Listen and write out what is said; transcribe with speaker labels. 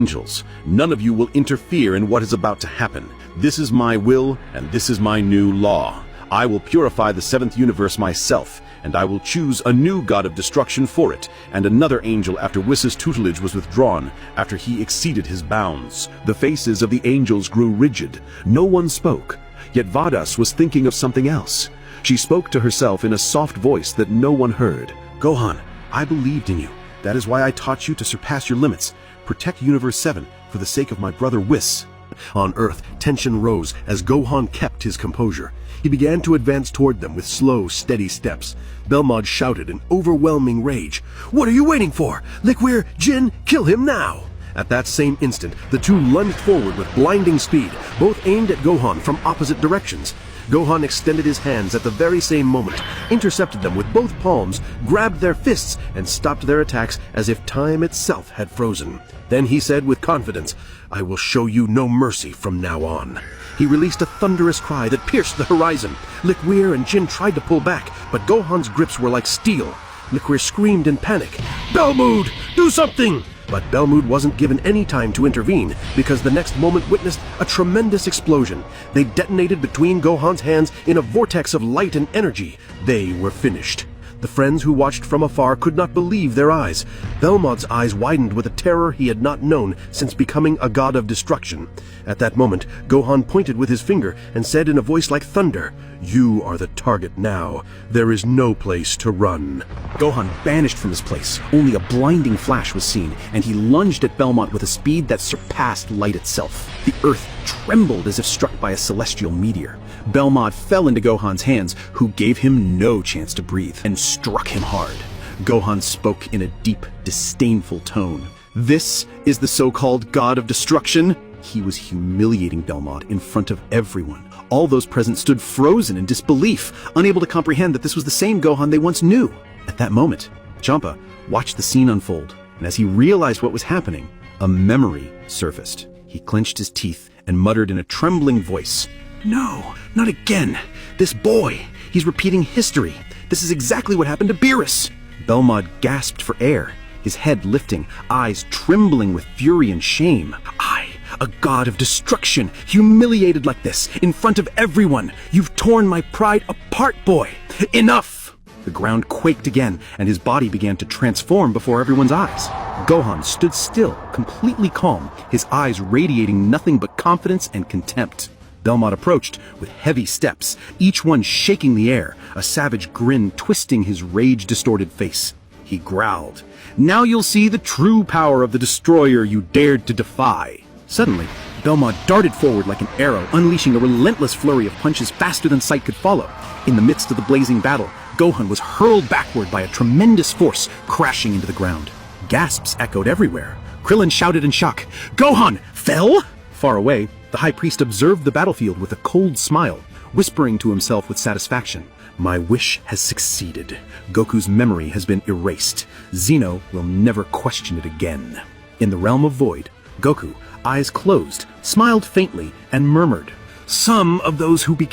Speaker 1: angels. None of you will interfere in what is about to happen. This is my will, and this is my new law. I will purify the seventh universe myself, and I will choose a new god of destruction for it, and another angel after Whis' tutelage was withdrawn, after he exceeded his bounds. The faces of the angels grew rigid. No one spoke, yet Vadas was thinking of something else. She spoke to herself in a soft voice that no one heard. Gohan, I believed in you. That is why I taught you to surpass your limits. Protect Universe 7 for the sake of my brother Whis.
Speaker 2: On Earth, tension rose as Gohan kept his composure. He began to advance toward them with slow, steady steps. Belmod shouted in overwhelming rage. "What are you waiting for? Liquir, Jin, kill him now!" At that same instant, the two lunged forward with blinding speed, both aimed at Gohan from opposite directions. Gohan extended his hands at the very same moment, intercepted them with both palms, grabbed their fists, and stopped their attacks as if time itself had frozen. Then he said with confidence, "I will show you no mercy from now on." He released a thunderous cry that pierced the horizon. Liquir and Jin tried to pull back, but Gohan's grips were like steel. Liquir screamed in panic, "Belmood, do something!" But Belmood wasn't given any time to intervene, because the next moment witnessed a tremendous explosion. They detonated between Gohan's hands in a vortex of light and energy. They were finished. The friends who watched from afar could not believe their eyes. Belmod's eyes widened with a terror he had not known since becoming a god of destruction. At that moment, Gohan pointed with his finger and said in a voice like thunder, "You are the target now. There is no place to run."
Speaker 3: Gohan vanished from his place. Only a blinding flash was seen, and he lunged at Belmod with a speed that surpassed light itself. The earth trembled as if struck by a celestial meteor. Belmod fell into Gohan's hands, who gave him no chance to breathe, and struck him hard. Gohan spoke in a deep, disdainful tone. "This is the so-called god of destruction?" He was humiliating Belmod in front of everyone. All those present stood frozen in disbelief, unable to comprehend that this was the same Gohan they once knew. At that moment, Champa watched the scene unfold, and as he realized what was happening, a memory surfaced. He clenched his teeth and muttered in a trembling voice, "No, not again. This boy, he's repeating history. This is exactly what happened to Beerus." Belmod gasped for air, his head lifting, eyes trembling with fury and shame. "I, a god of destruction, humiliated like this, in front of everyone. You've torn my pride apart, boy. Enough!" The ground quaked again, and his body began to transform before everyone's eyes. Gohan stood still, completely calm, his eyes radiating nothing but confidence and contempt. Belmod approached with heavy steps, each one shaking the air, a savage grin twisting his rage-distorted face. He growled, "Now you'll see the true power of the destroyer you dared to defy." Suddenly, Belmod darted forward like an arrow, unleashing a relentless flurry of punches faster than sight could follow. In the midst of the blazing battle, Gohan was hurled backward by a tremendous force, crashing into the ground. Gasps echoed everywhere. Krillin shouted in shock, "Gohan fell?" Far away, the High Priest observed the battlefield with a cold smile, whispering to himself with satisfaction, "My wish has succeeded. Goku's memory has been erased. Zeno will never question it again." In the realm of Void, Goku, eyes closed, smiled faintly and murmured, "Some of those who became